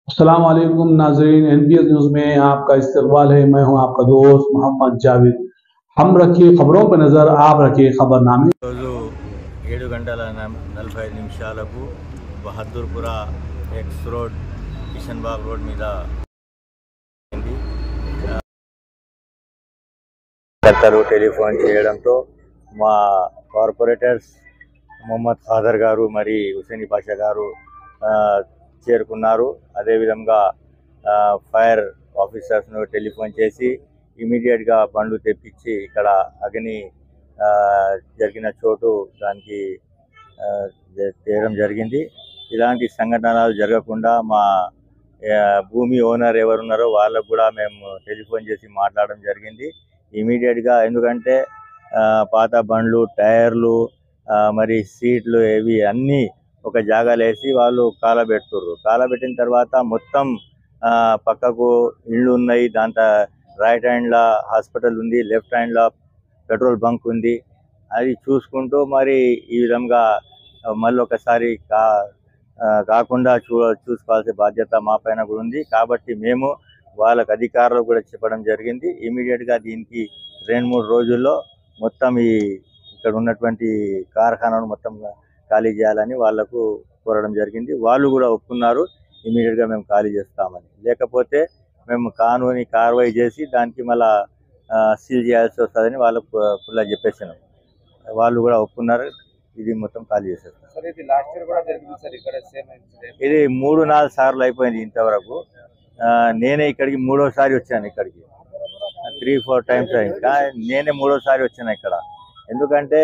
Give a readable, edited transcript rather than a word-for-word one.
अस्सलाम वालेकुम नाज़रीन, NPS न्यूज़ में आपका इस्तकबाल है। मैं हूं आपका दोस्त मोहम्मद जावेद। हम रखिए खबरों पर नज़र, आप रखिए खबरनामे। రోజు 7:45 బహదూర్పుర ఎక్స్ రోడ్ కిషన్ బాగ్ రోడ్ మీద కర్తలు టెలిఫోన్ చేయడంతో మా కార్పొరేటర్స్ మొహమ్మద్ ఖాదర్ గారు మరి హుసేని పాషా గారు చేరుకున్నారు. అదేవిధంగా ఫైర్ ఆఫీసర్స్ను టెలిఫోన్ చేసి ఇమీడియట్గా బండ్లు తెప్పించి ఇక్కడ అగ్ని జరిగిన చోటు దానికి చేయడం జరిగింది. ఇలాంటి సంఘటనలు జరగకుండా మా భూమి ఓనర్ ఎవరున్నారో వాళ్ళకు కూడా మేము టెలిఫోన్ చేసి మాట్లాడడం జరిగింది ఇమీడియట్గా. ఎందుకంటే పాత బండ్లు, టైర్లు, మరి సీట్లు ఇవి అన్నీ ఒక జాగాలో వేసి వాళ్ళు కాలబెడుతుర్రు. కాలబెట్టిన తర్వాత మొత్తం పక్కకు ఇళ్ళు ఉన్నాయి. దాంట్లో రైట్ హ్యాండ్లో హాస్పిటల్ ఉంది, లెఫ్ట్ హ్యాండ్లో పెట్రోల్ బంక్ ఉంది. అది చూసుకుంటూ మరి ఈ విధంగా మళ్ళీ ఒకసారి కాకుండా చూసుకోవాల్సిన బాధ్యత మా పైన కూడా ఉంది. కాబట్టి మేము వాళ్ళకి అధికారులు కూడా చెప్పడం జరిగింది. ఇమీడియట్గా దీనికి 2-3 రోజుల్లో మొత్తం ఇక్కడ ఉన్నటువంటి కార్ఖానాను మొత్తం ఖాళీ చేయాలని వాళ్లకు కోరడం జరిగింది. వాళ్ళు కూడా ఒప్పుకున్నారు, ఇమీడియట్గా మేము ఖాళీ చేస్తామని. లేకపోతే మేము కానూని కార్వాయి చేసి దానికి మళ్ళా సీల్ చేయాల్సి వస్తుందని వాళ్ళకు ఫుల్గా చెప్పేసినాం. వాళ్ళు కూడా ఒప్పుకున్నారు, ఇది మొత్తం ఖాళీ చేసేస్తాం. ఇది 3-4 సార్లు అయిపోయింది ఇంతవరకు. నేనే ఇక్కడికి 3వసారి వచ్చాను. ఇక్కడికి 3-4 టైమ్స్ అయింది. నేనే 3వసారి వచ్చాను ఇక్కడ. ఎందుకంటే